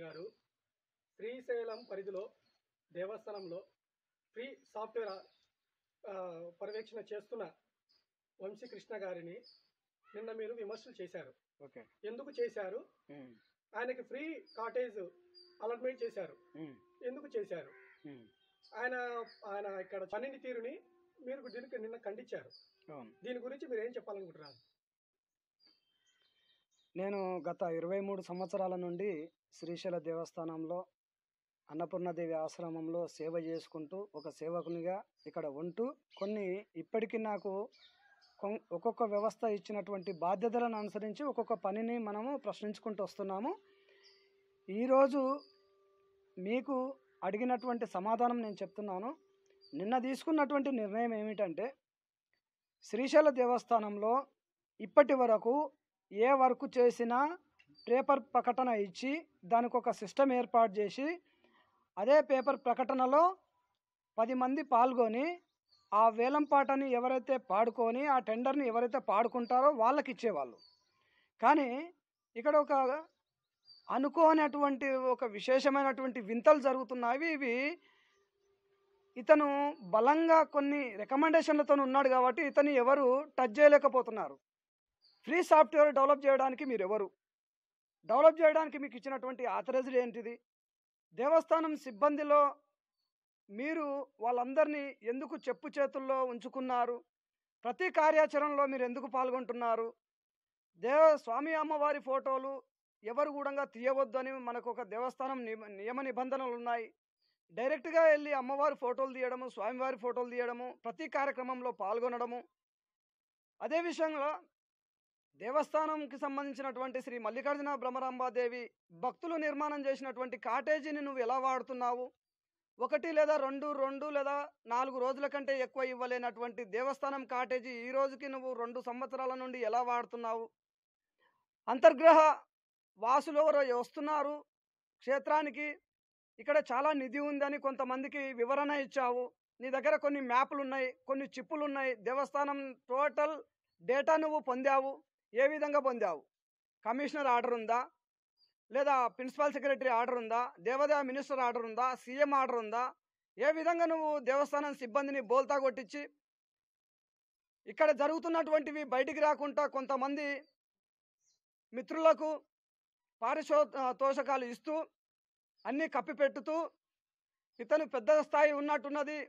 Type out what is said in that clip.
గారు శ్రీశైలం పరిధిలో దేవస్థానంలో ఫ్రీ సాఫ్ట్వేర్ పర్యవేక్షణ చేస్తున్న వంశీకృష్ణ గారిని నిన్న మీరు విమర్శలు చేశారు. ఓకే, ఎందుకు చేశారు? ఆయనకి ఫ్రీ కాటేజ్ అలాట్మెంట్ చేశారు, ఎందుకు చేశారు? ఆయన ఆయన ఇక్కడ పనిని తీరుని మీరు దీనికి నిన్న ఖండించారు. దీని గురించి మీరు ఏం చెప్పాలనుకుంటున్నారు? నేను గత 23 సంవత్సరాల నుండి శ్రీశైల దేవస్థానంలో అన్నపూర్ణదేవి ఆశ్రమంలో సేవ చేసుకుంటూ ఒక సేవకునిగా ఇక్కడ ఉంటూ కొన్ని ఇప్పటికీ నాకు ఒక్కొక్క వ్యవస్థ ఇచ్చినటువంటి బాధ్యతలను అనుసరించి ఒక్కొక్క పనిని మనము ప్రశ్నించుకుంటూ వస్తున్నాము. ఈరోజు మీకు అడిగినటువంటి సమాధానం నేను చెప్తున్నాను. నిన్న తీసుకున్నటువంటి నిర్ణయం ఏమిటంటే, శ్రీశైల దేవస్థానంలో ఇప్పటి వరకు ఏ వర్క్ చేసినా పేపర్ ప్రకటన ఇచ్చి దానికి ఒక సిస్టమ్ ఏర్పాటు చేసి అదే పేపర్ ప్రకటనలో 10 మంది పాల్గొని ఆ వేలంపాటని ఎవరైతే పాడుకొని ఆ టెండర్ని ఎవరైతే పాడుకుంటారో వాళ్ళకి ఇచ్చేవాళ్ళు. కానీ ఇక్కడ ఒక అనుకోనటువంటి ఒక విశేషమైనటువంటి వింతలు జరుగుతున్నాయి. ఇవి ఇతను బలంగా కొన్ని రికమెండేషన్లతో ఉన్నాడు కాబట్టి ఇతను ఎవరు టచ్ చేయలేకపోతున్నారు. ఫ్రీ సాఫ్ట్వేర్ డెవలప్ చేయడానికి మీరు ఎవరు? డెవలప్ చేయడానికి మీకు ఇచ్చినటువంటి ఆథరైజ్డ్ ఏంటిది? దేవస్థానం సిబ్బందిలో మీరు వాళ్ళందరినీ ఎందుకు చెప్పు చేతుల్లో ఉంచుకున్నారు? ప్రతి కార్యాచరణలో మీరు ఎందుకు పాల్గొంటున్నారు? స్వామి అమ్మవారి ఫోటోలు ఎవరు కూడా తీయవద్దు అని మనకు ఒక దేవస్థానం నియమ నిబంధనలు ఉన్నాయి. డైరెక్ట్గా వెళ్ళి అమ్మవారి ఫోటోలు తీయడము, స్వామివారి ఫోటోలు తీయడము, ప్రతి కార్యక్రమంలో పాల్గొనడము. అదే విషయంలో దేవస్థానంకి సంబంధించినటువంటి శ్రీ మల్లికార్జున బ్రహ్మరాంబాదేవి భక్తులు నిర్మాణం చేసినటువంటి కాటేజీని నువ్వు ఎలా వాడుతున్నావు? 1 లేదా 2 లేదా 4 రోజుల కంటే ఎక్కువ ఇవ్వలేనటువంటి దేవస్థానం కాటేజీ ఈ రోజుకి నువ్వు 2 సంవత్సరాల నుండి ఎలా వాడుతున్నావు? అంతర్గ్రహ వాసులు ఎవరో వస్తున్నారు క్షేత్రానికి, ఇక్కడ చాలా నిధి ఉందని కొంతమందికి వివరణ ఇచ్చావు. నీ దగ్గర కొన్ని మ్యాప్లు ఉన్నాయి, కొన్ని చిప్పులు ఉన్నాయి. దేవస్థానం టోటల్ డేటా నువ్వు పొందావు. ఏ విధంగా పొందావు? కమిషనర్ ఆర్డర్ ఉందా? లేదా ప్రిన్సిపల్ సెక్రటరీ ఆర్డర్ ఉందా? దేవాదాయ మినిస్టర్ ఆర్డర్ ఉందా? సీఎం ఆర్డర్ ఉందా? ఏ విధంగా నువ్వు దేవస్థానం సిబ్బందిని బోల్తా కొట్టించి ఇక్కడ జరుగుతున్నటువంటివి బయటికి రాకుండా కొంతమంది మిత్రులకు పారితోషకాలు ఇస్తూ అన్నీ కప్పిపెట్టుతూ ఇతను పెద్ద స్థాయి ఉన్నట్టున్నది,